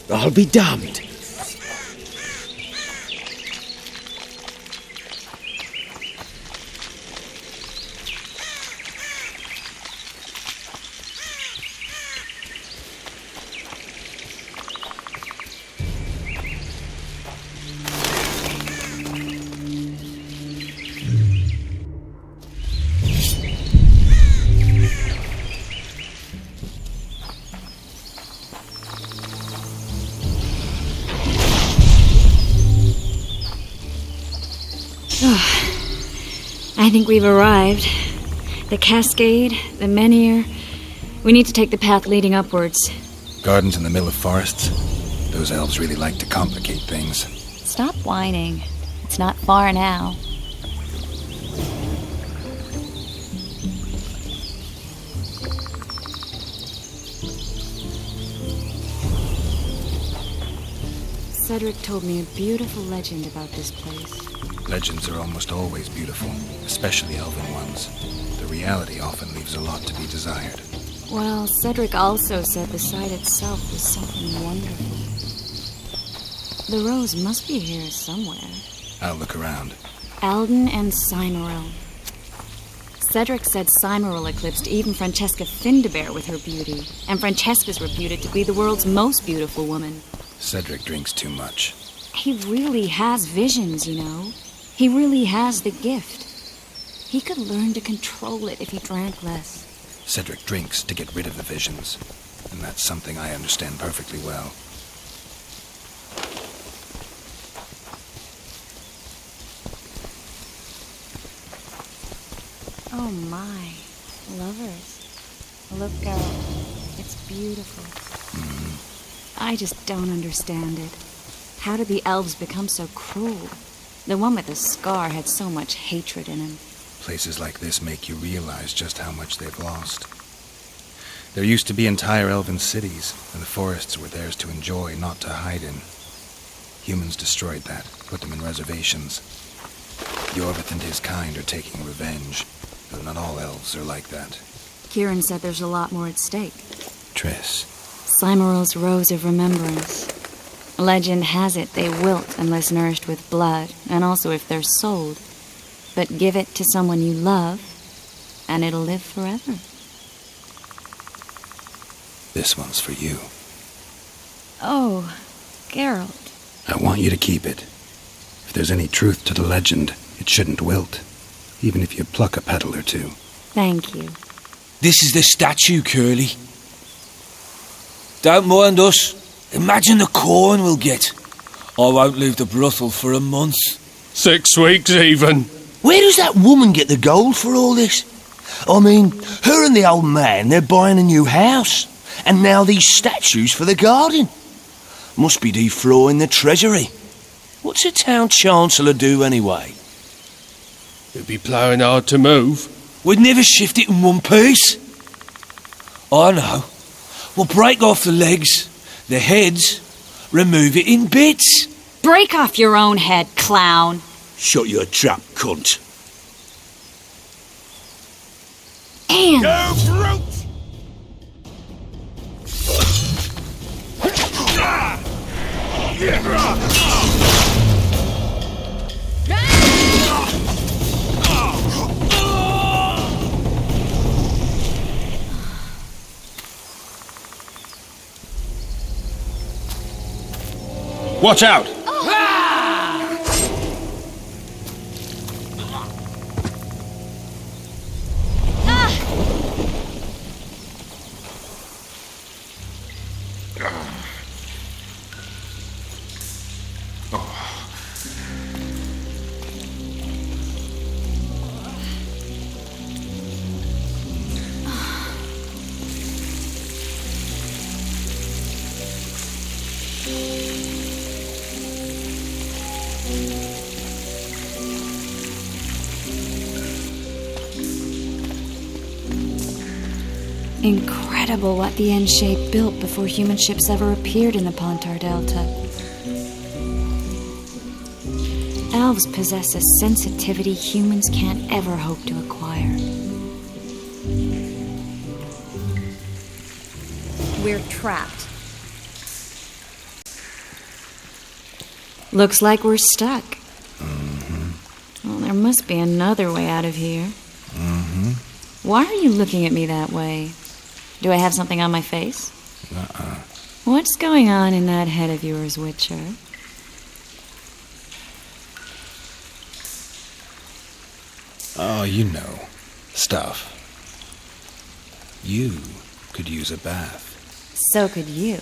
I'll be damned. I think we've arrived. The cascade, the menhir. We need to take the path leading upwards. Gardens in the middle of forests. Those elves really like to complicate things. Stop whining. It's not far now. Cedric told me a beautiful legend about this place. Legends are almost always beautiful, especially elven ones. The reality often leaves a lot to be desired. Well, Cedric also said the site itself was something wonderful. The rose must be here somewhere. I'll look around. Alden and Cymoril. Cedric said Cymoril eclipsed even Francesca Findabair with her beauty, and Francesca's reputed to be the world's most beautiful woman. Cedric drinks too much. He really has visions, you know. He really has the gift. He could learn to control it if he drank less. Cedric drinks to get rid of the visions, and that's something I understand perfectly well. Oh my, lovers. Look out. It's beautiful. I just don't understand it. How did the elves become so cruel? The one with the scar had so much hatred in him. Places like this make you realize just how much they've lost. There used to be entire elven cities, and the forests were theirs to enjoy, not to hide in. Humans destroyed that, put them in reservations. Jorvith and his kind are taking revenge, though not all elves are like that. Kieran said there's a lot more at stake. Triss. Cymoril's Rose of Remembrance. Legend has it they wilt unless nourished with blood, and also if they're sold. But give it to someone you love, and it'll live forever. This one's for you. Oh, Geralt. I want you to keep it. If there's any truth to the legend, it shouldn't wilt, even if you pluck a petal or two. Thank you. This is the statue, Curly. Don't mind us. Imagine the corn we'll get. I won't leave the brothel for a month. 6 weeks even. Where does that woman get the gold for all this? I mean, her and the old man, they're buying a new house. And now these statues for the garden. Must be defraying the treasury. What's a town chancellor do anyway? It'd be ploughing hard to move. We'd never shift it in one piece. I know. We'll break off the legs, the heads, remove it in bits. Break off your own head, clown. Shut your trap, cunt. And... Go brute! Watch out! Incredible what the N-shape built before human ships ever appeared in the Pontar Delta. Elves possess a sensitivity humans can't ever hope to acquire. We're trapped. Looks like we're stuck. Well, there must be another way out of here. Why are you looking at me that way? Do I have something on my face? What's going on in that head of yours, Witcher? Oh, you know. Stuff. You could use a bath. So could you.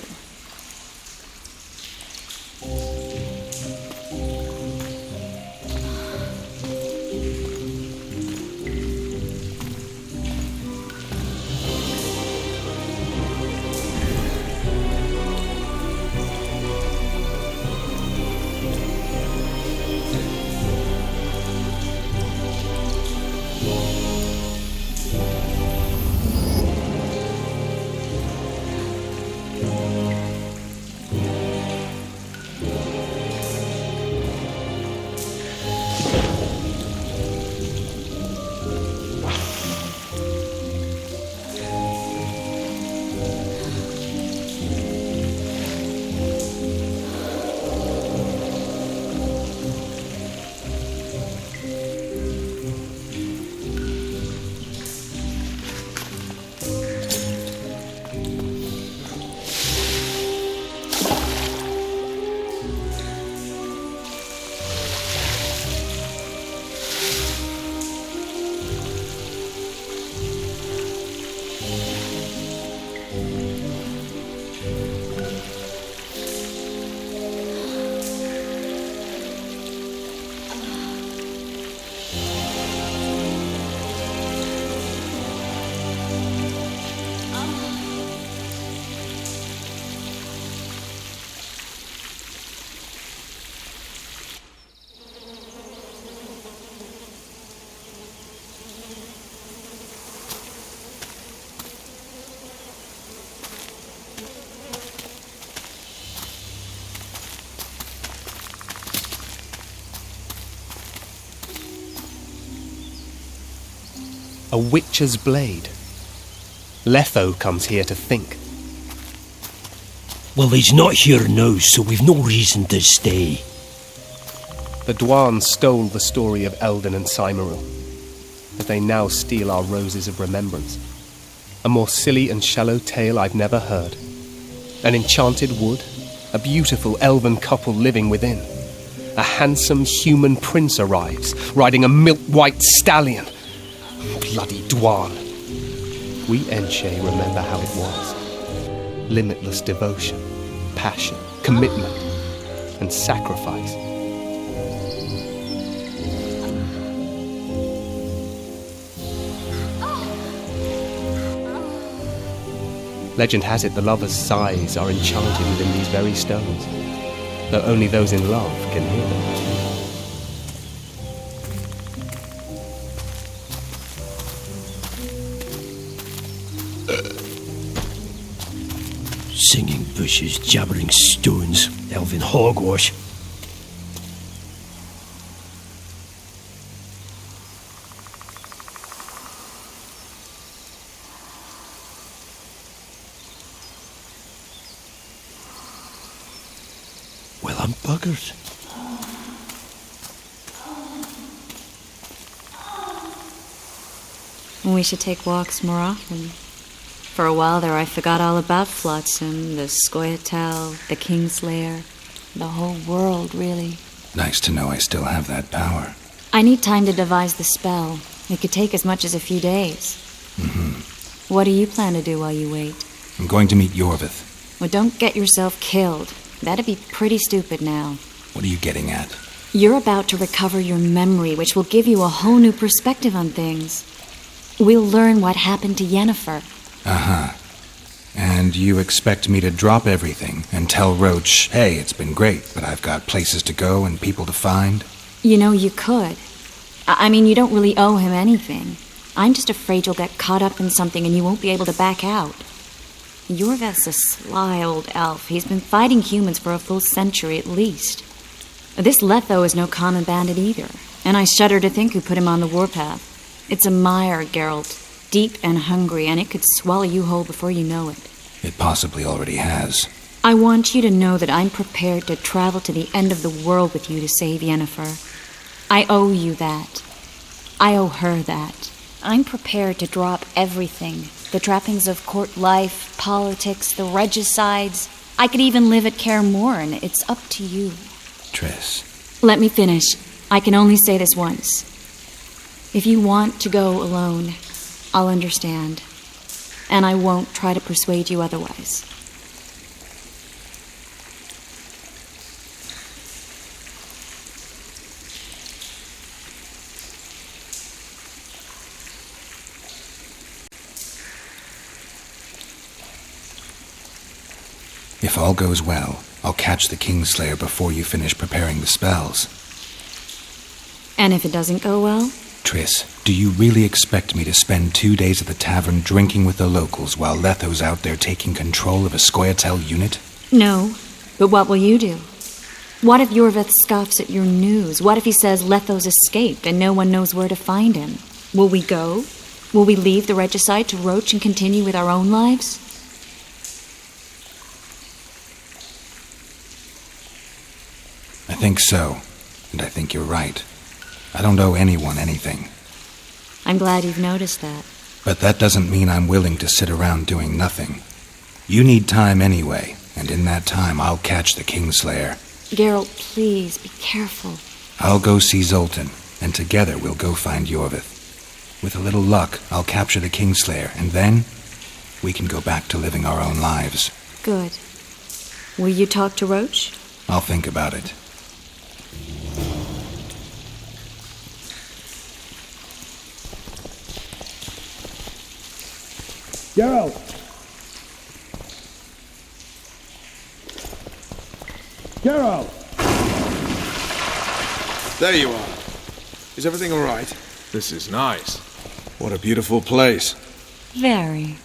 A witcher's blade. Letho comes here to think. Well, he's not here now, so we've no reason to stay. The Dwan stole the story of Eldon and Cymoril, but they now steal our roses of remembrance. A more silly and shallow tale I've never heard. An enchanted wood, a beautiful elven couple living within. A handsome human prince arrives, riding a milk-white stallion. Bloody Dwan. We Enshe remember how it was. Limitless devotion, passion, commitment, and sacrifice. Legend has it the lovers' sighs are enchanted within these very stones, though only those in love can hear them. Singing bushes, jabbering stones, elven hogwash. Well, I'm buggered. We should take walks more often. For a while there I forgot all about Flotsam, the Scoia'tael, the Kingslayer, the whole world, really. Nice to know I still have that power. I need time to devise the spell. It could take as much as a few days. What do you plan to do while you wait? I'm going to meet Yorvith. Well, don't get yourself killed. That'd be pretty stupid now. What are you getting at? You're about to recover your memory, which will give you a whole new perspective on things. We'll learn what happened to Yennefer. And you expect me to drop everything and tell Roach, hey, it's been great, but I've got places to go and people to find? You know, you could. I mean, you don't really owe him anything. I'm just afraid you'll get caught up in something and you won't be able to back out. Yorveth's a sly old elf. He's been fighting humans for a full century at least. This Letho is no common bandit either, and I shudder to think who put him on the warpath. It's a mire, Geralt, deep and hungry, and it could swallow you whole before you know it. It possibly already has. I want you to know that I'm prepared to travel to the end of the world with you to save Yennefer. I owe you that. I owe her that. I'm prepared to drop everything. The trappings of court life, politics, the regicides. I could even live at Kaer Morhen. It's up to you. Triss. Let me finish. I can only say this once. If you want to go alone, I'll understand. And I won't try to persuade you otherwise. If all goes well, I'll catch the Kingslayer before you finish preparing the spells. And if it doesn't go well? Triss, do you really expect me to spend 2 days at the tavern drinking with the locals while Letho's out there taking control of a Scoia'tael unit? No, but what will you do? What if Yorveth scoffs at your news? What if he says Letho's escaped and no one knows where to find him? Will we go? Will we leave the regicide to Roach and continue with our own lives? I think so, and I think you're right. I don't owe anyone anything. I'm glad you've noticed that. But that doesn't mean I'm willing to sit around doing nothing. You need time anyway, and in that time I'll catch the Kingslayer. Geralt, please, be careful. I'll go see Zoltan, and together we'll go find Yorveth. With a little luck, I'll capture the Kingslayer, and then we can go back to living our own lives. Good. Will you talk to Roach? I'll think about it. Geralt! Geralt! There you are. Is everything all right? This is nice. What a beautiful place. Very.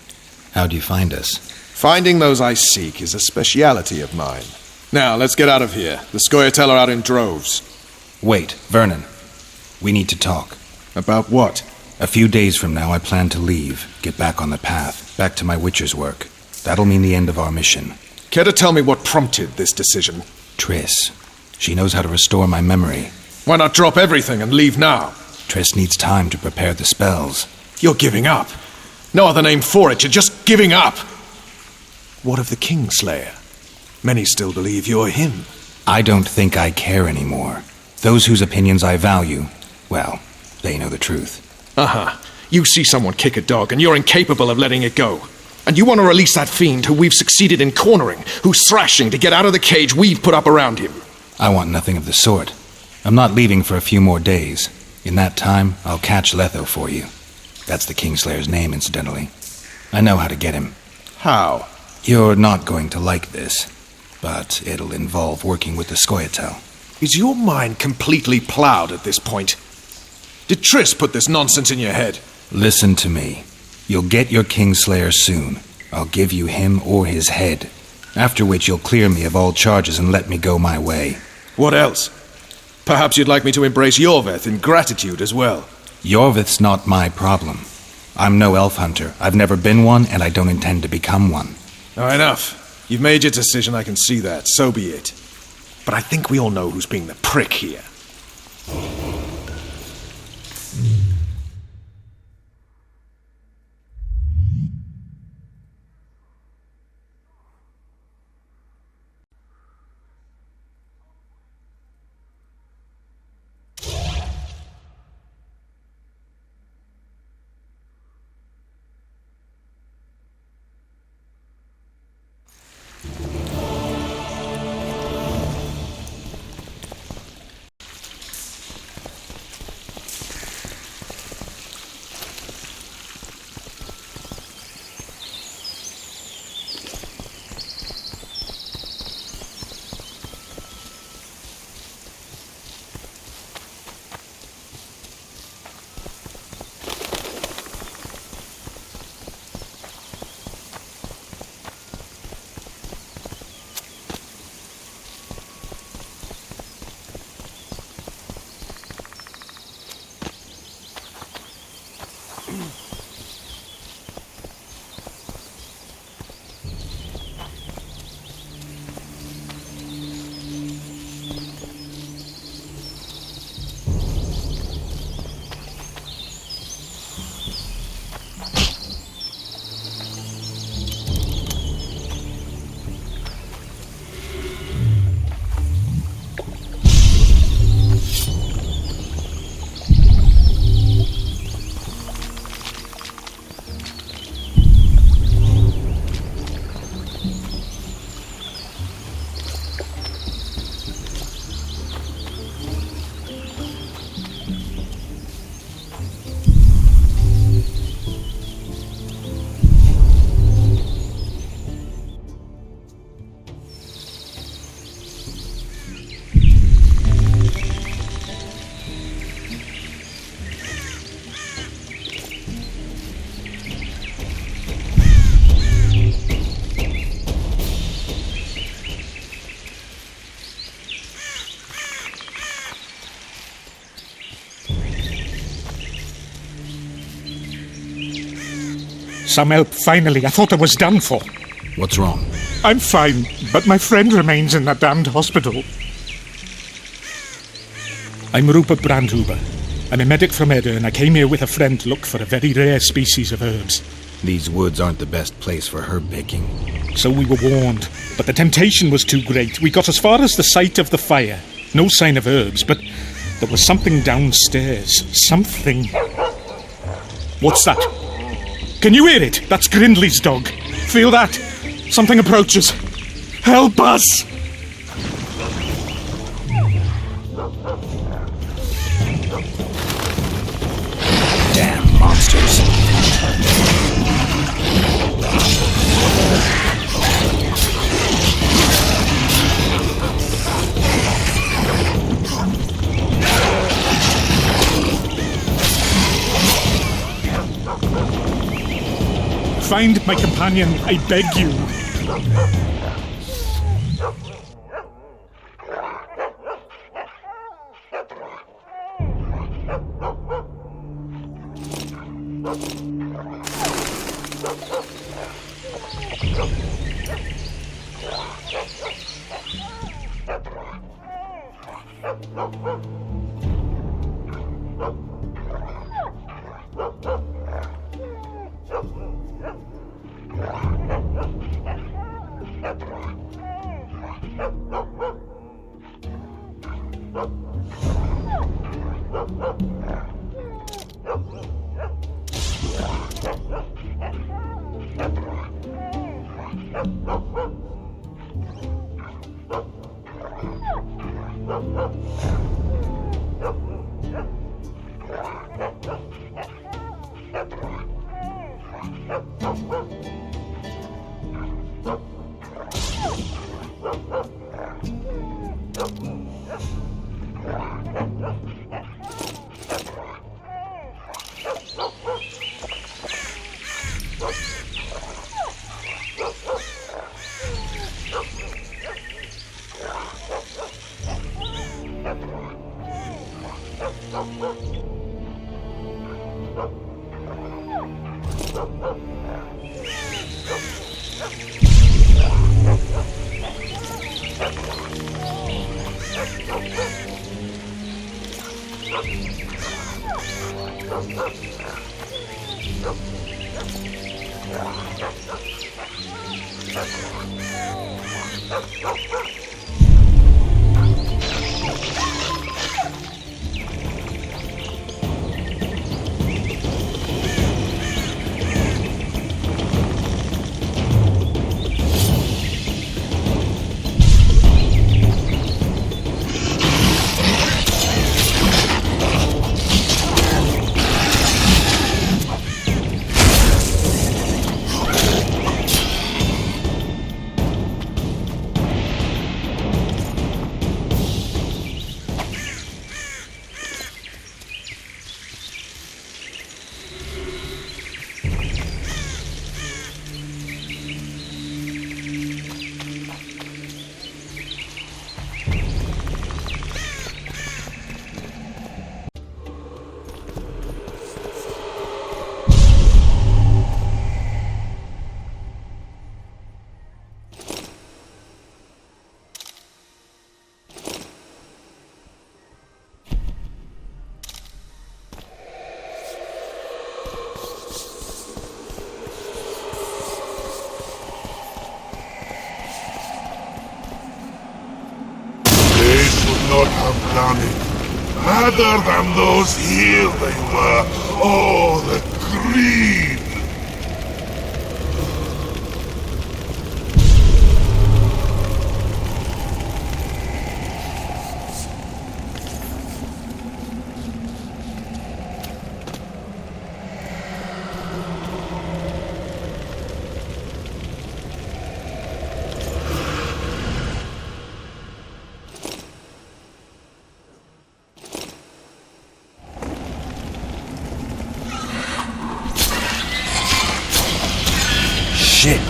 How'd you find us? Finding those I seek is a speciality of mine. Now, let's get out of here. The Scoia'tael are out in droves. Wait, Vernon. We need to talk. About what? A few days from now, I plan to leave, get back on the path, back to my Witcher's work. That'll mean the end of our mission. Care to tell me what prompted this decision? Triss. She knows how to restore my memory. Why not drop everything and leave now? Triss needs time to prepare the spells. You're giving up. No other name for it. You're just giving up. What of the Kingslayer? Many still believe you're him. I don't think I care anymore. Those whose opinions I value, well, they know the truth. You see someone kick a dog and you're incapable of letting it go. And you want to release that fiend who we've succeeded in cornering, who's thrashing to get out of the cage we've put up around him. I want nothing of the sort. I'm not leaving for a few more days. In that time, I'll catch Letho for you. That's the Kingslayer's name, incidentally. I know how to get him. How? You're not going to like this, but it'll involve working with the Scoia'tael. Is your mind completely ploughed at this point? Did Triss put this nonsense in your head? Listen to me. You'll get your Kingslayer soon. I'll give you him or his head. After which you'll clear me of all charges and let me go my way. What else? Perhaps you'd like me to embrace Yorveth in gratitude as well. Yorveth's not my problem. I'm no elf hunter. I've never been one, and I don't intend to become one. Enough. You've made your decision, I can see that. So be it. But I think we all know who's being the prick here. Some help, finally. I thought I was done for. What's wrong? I'm fine, but my friend remains in that damned hospital. I'm Rupert Brandhuber. I'm a medic from Edda, and I came here with a friend to look for a very rare species of herbs. These woods aren't the best place for herb picking. So we were warned, but the temptation was too great. We got as far as the site of the fire. No sign of herbs, but there was something downstairs. Something. What's that? Can you hear it? That's Grindley's dog. Feel that? Something approaches. Help us! Damn monsters. Find my companion, I beg you. Not have done it. Other than those here they were. Oh, the greed!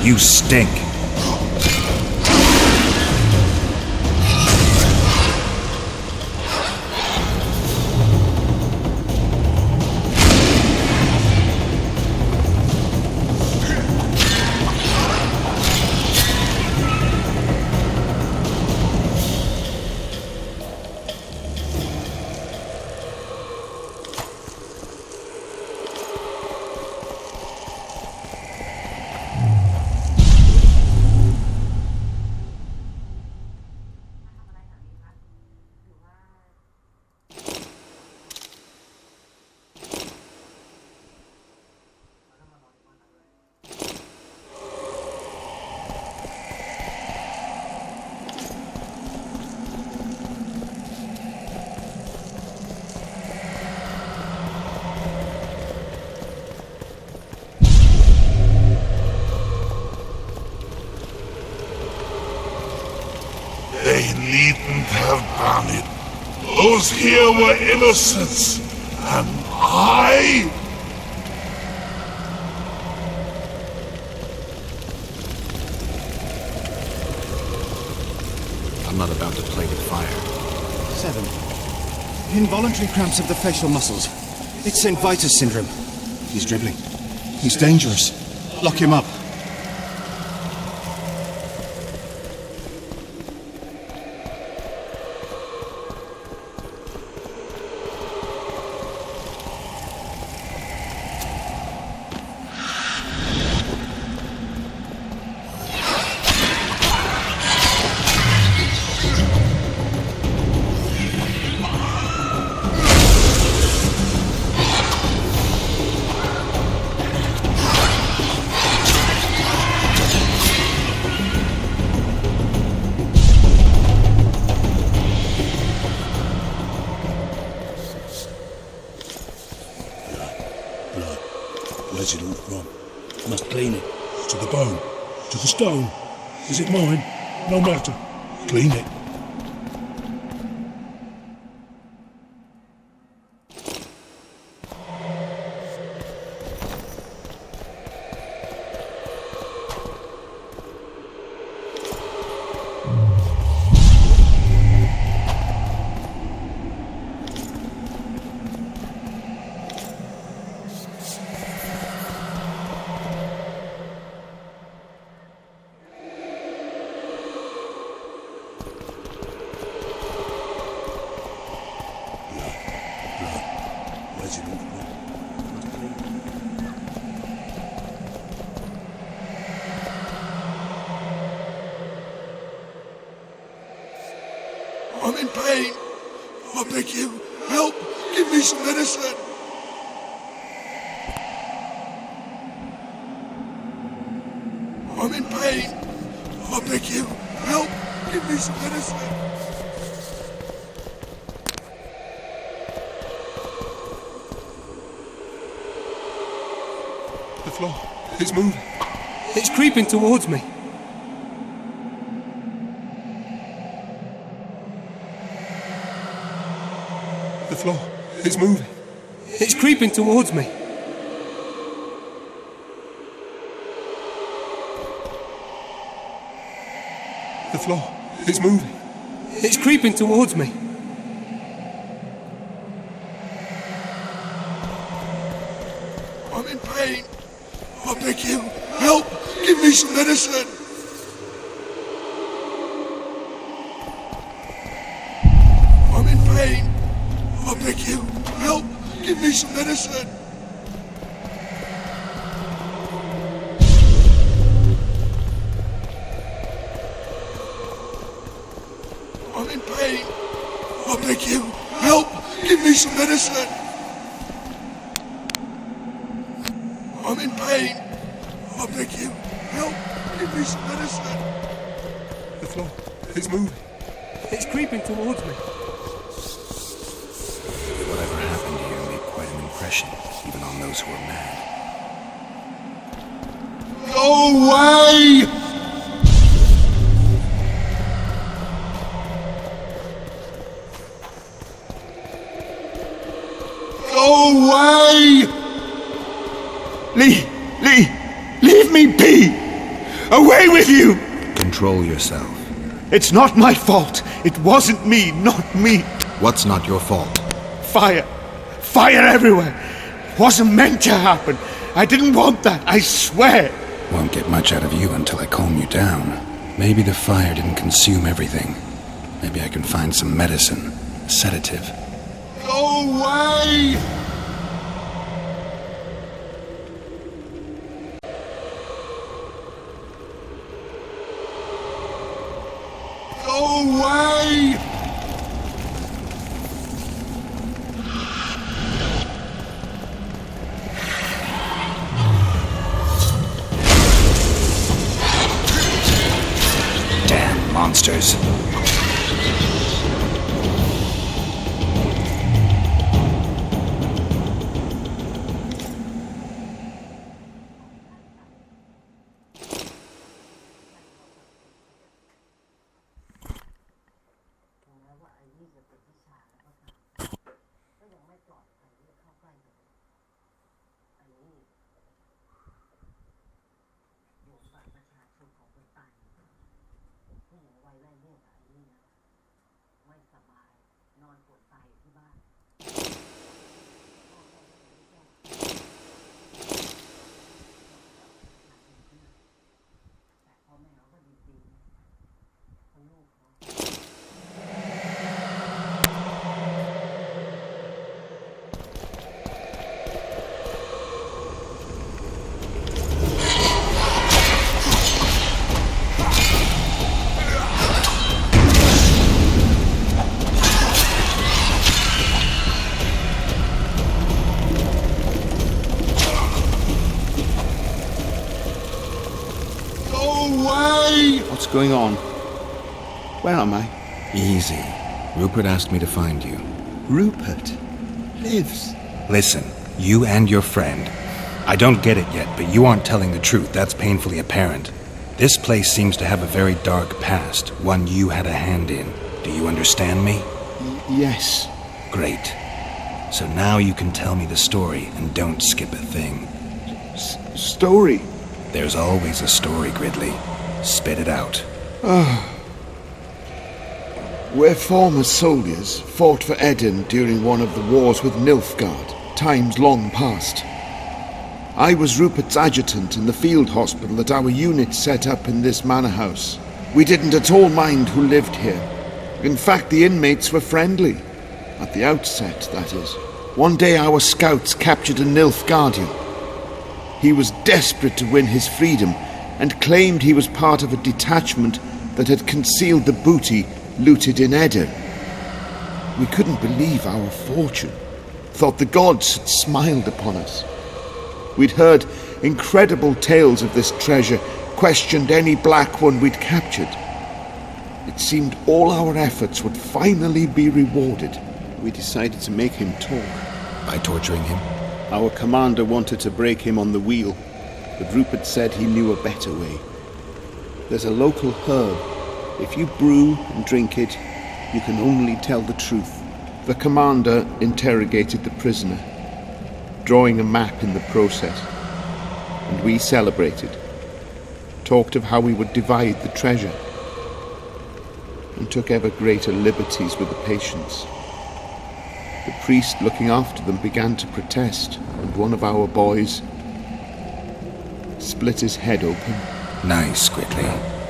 You stink. They needn't have done it. Those here were innocents, and I'm not about to play with fire. 7. Involuntary cramps of the facial muscles. It's St. Vitus syndrome. He's dribbling. He's dangerous. Lock him up. Where's it all from? Must clean it. To the bone. To the stone. Is it mine? No matter. Clean it. I'm in pain. I beg you, help! Give me some medicine! I'm in pain. I beg you, help! Give me some medicine! The floor, it's moving. It's creeping towards me. The floor, it's moving. It's creeping towards me. The floor, it's moving. It's creeping towards me. I'm in pain. I beg you, help! Give me some medicine! I'm in pain. I beg you, help! Give me some medicine! I'm in pain. I beg you, help! Give me some medicine! I'm in pain. I beg you, help! Give me some medicine! The floor, it's moving. It's creeping towards me. Whatever happened here made quite an impression, even on those who were mad. Go away! Go away! Leave me be! yourself. It's not my fault. It wasn't me, not me. What's not your fault? Fire. Fire everywhere. It wasn't meant to happen. I didn't want that, I swear. Won't get much out of you until I calm you down. Maybe the fire didn't consume everything. Maybe I can find some medicine, a sedative. Go away! Go away! Damn monsters. What's going on? Where am I? Easy. Rupert asked me to find you. Rupert lives. Listen, you and your friend. I don't get it yet, but you aren't telling the truth. That's painfully apparent. This place seems to have a very dark past, one you had a hand in. Do you understand me? Yes. Great. So now you can tell me the story and don't skip a thing. Story? There's always a story, Gridley. Spit it out. We're former soldiers, fought for Eden during one of the wars with Nilfgaard, times long past. I was Rupert's adjutant in the field hospital that our unit set up in this manor house. We didn't at all mind who lived here. In fact, the inmates were friendly. At the outset, that is. One day our scouts captured a Nilfgaardian. He was desperate to win his freedom and claimed he was part of a detachment that had concealed the booty looted in Eder. We couldn't believe our fortune, thought the gods had smiled upon us. We'd heard incredible tales of this treasure, questioned any black one we'd captured. It seemed all our efforts would finally be rewarded. We decided to make him talk. By torturing him? Our commander wanted to break him on the wheel, but Rupert said he knew a better way. There's a local herb. If you brew and drink it, you can only tell the truth. The commander interrogated the prisoner, drawing a map in the process, and we celebrated, talked of how we would divide the treasure, and took ever greater liberties with the patients. The priest looking after them began to protest, and one of our boys split his head open. Nice, Gridley.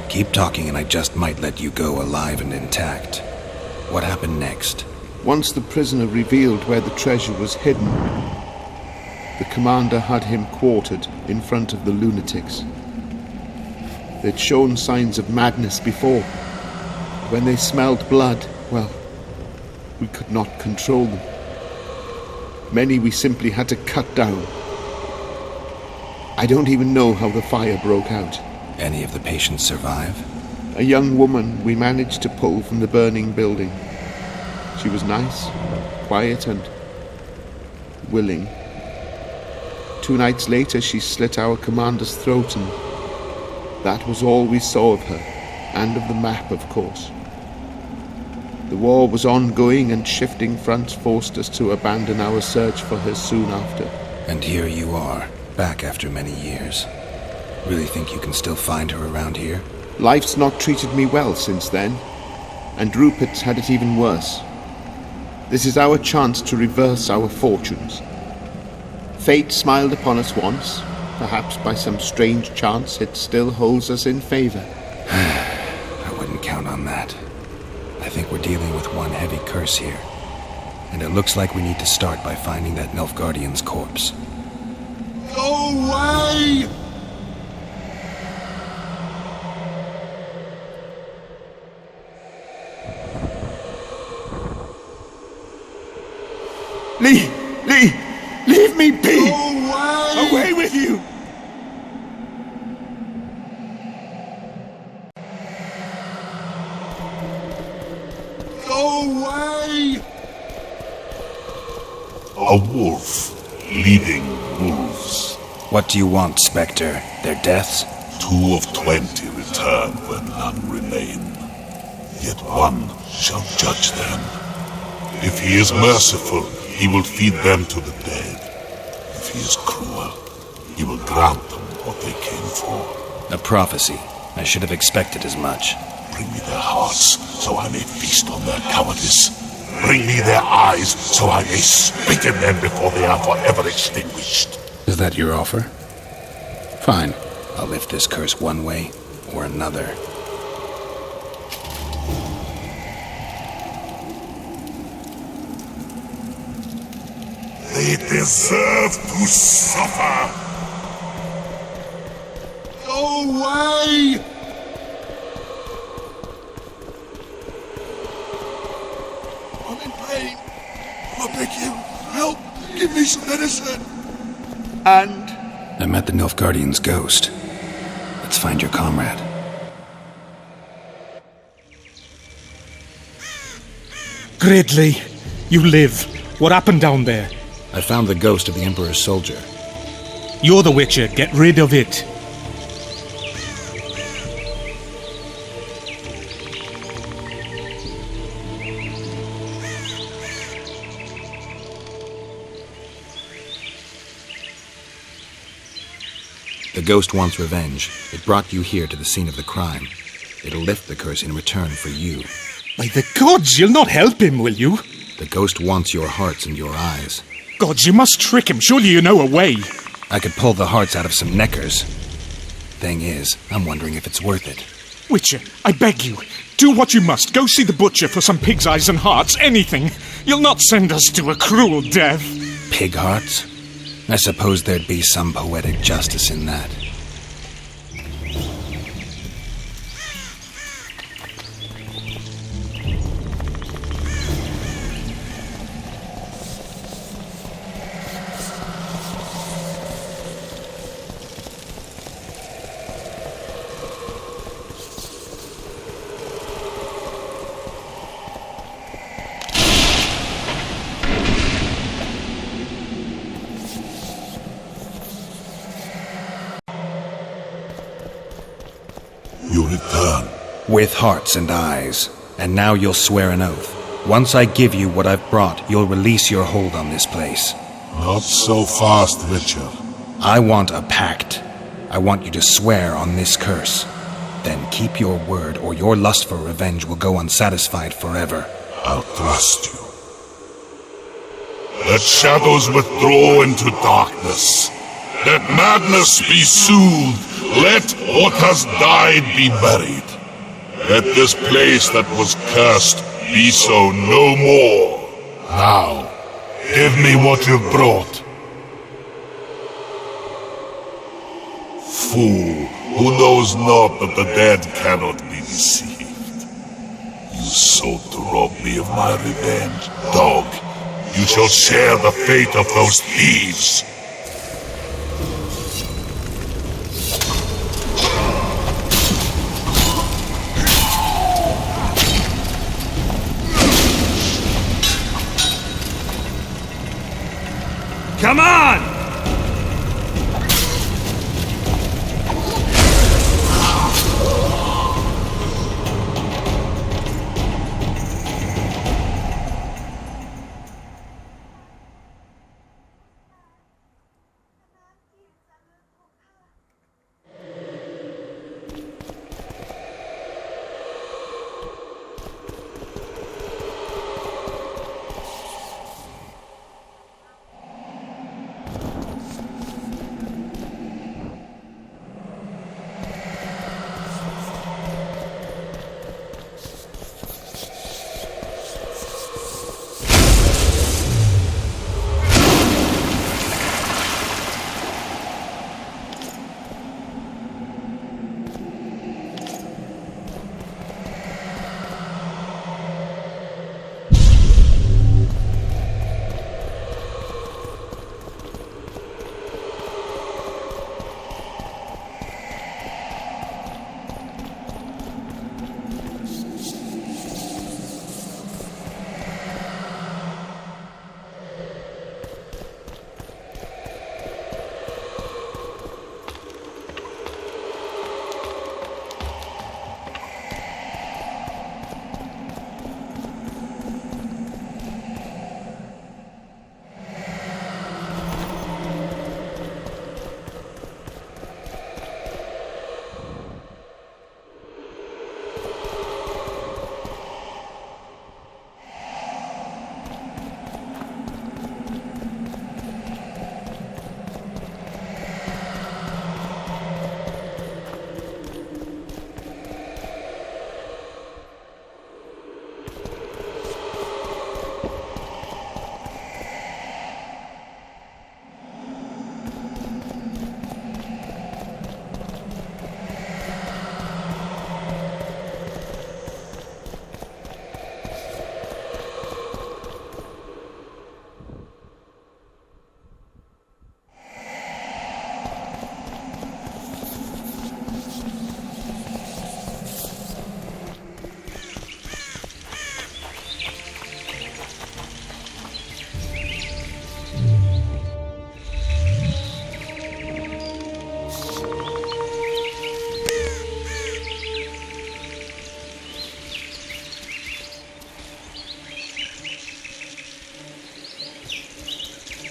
Keep talking and I just might let you go alive and intact. What happened next? Once the prisoner revealed where the treasure was hidden, the commander had him quartered in front of the lunatics. They'd shown signs of madness before. When they smelled blood, well, we could not control them. Many we simply had to cut down. I don't even know how the fire broke out. Any of the patients survive? A young woman we managed to pull from the burning building. She was nice, quiet and willing. 2 nights later she slit our commander's throat, and that was all we saw of her, and of the map, of course. The war was ongoing, and shifting fronts forced us to abandon our search for her soon after. And here you are, back after many years. Really think you can still find her around here? Life's not treated me well since then, and Rupert's had it even worse. This is our chance to reverse our fortunes. Fate smiled upon us once. Perhaps by some strange chance it still holds us in favor. I wouldn't count on that. I think we're dealing with one heavy curse here. And it looks like we need to start by finding that Nilfgaardian's corpse. Go away! Leave me be! Go away! Away with you! Go away! A wolf leading wolves. What do you want, Spectre? Their deaths? 2 of 20 return when none remain. Yet one shall judge them. If he is merciful, he will feed them to the dead. If he is cruel, he will grant them what they came for. A prophecy. I should have expected as much. Bring me their hearts, so I may feast on their cowardice. Bring me their eyes, so I may spit in them before they are forever extinguished. Is that your offer? Fine. I'll lift this curse one way or another. They deserve to suffer! Go away! I'm in pain. I beg you, help! Give me some medicine! And? I met the Nilfgaardian's ghost. Let's find your comrade. Gridley, you live. What happened down there? I found the ghost of the Emperor's soldier. You're the Witcher. Get rid of it. The ghost wants revenge. It brought you here to the scene of the crime. It'll lift the curse in return for you. By the gods, you'll not help him, will you? The ghost wants your hearts and your eyes. Gods, you must trick him. Surely you know a way. I could pull the hearts out of some neckers. Thing is, I'm wondering if it's worth it. Witcher, I beg you, do what you must. Go see the butcher for some pig's eyes and hearts, anything. You'll not send us to a cruel death. Pig hearts? I suppose there'd be some poetic justice in that. You return. With hearts and eyes. And now you'll swear an oath. Once I give you what I've brought, you'll release your hold on this place. Not so fast, Witcher. I want a pact. I want you to swear on this curse. Then keep your word, or your lust for revenge will go unsatisfied forever. I'll trust you. Let shadows withdraw into darkness. Let madness be soothed. Let what has died be buried. Let this place that was cursed be so no more. Now, give me what you've brought. Fool, who knows not that the dead cannot be deceived. You sought to rob me of my revenge. Dog, you shall share the fate of those thieves. Come on!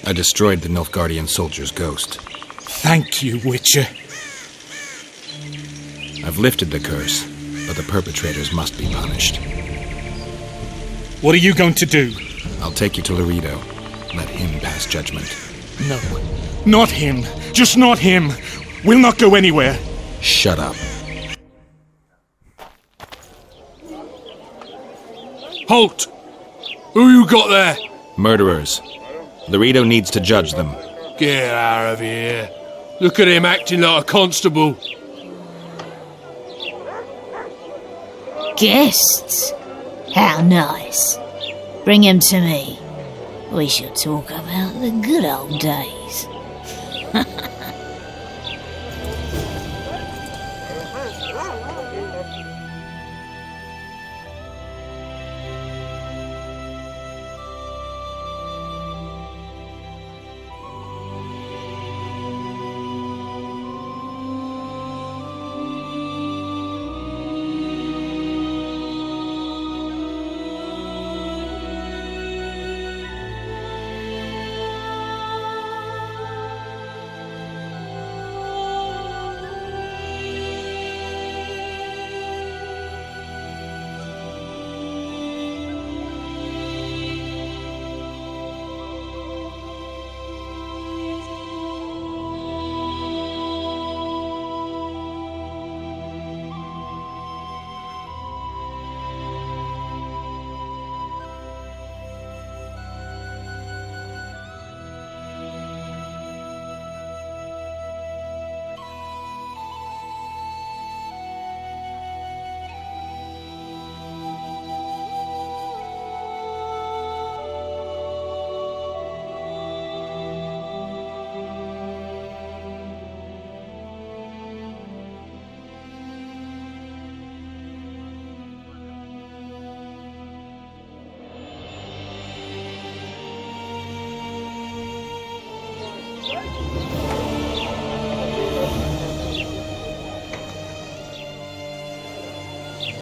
I destroyed the Nilfgaardian soldier's ghost. Thank you, Witcher. I've lifted the curse, but the perpetrators must be punished. What are you going to do? I'll take you to Laredo. Let him pass judgment. No, not him. Just not him. We'll not go anywhere. Shut up. Halt! Who you got there? Murderers. Laredo needs to judge them. Get out of here. Look at him acting like a constable. Guests? How nice. Bring him to me. We shall talk about the good old days.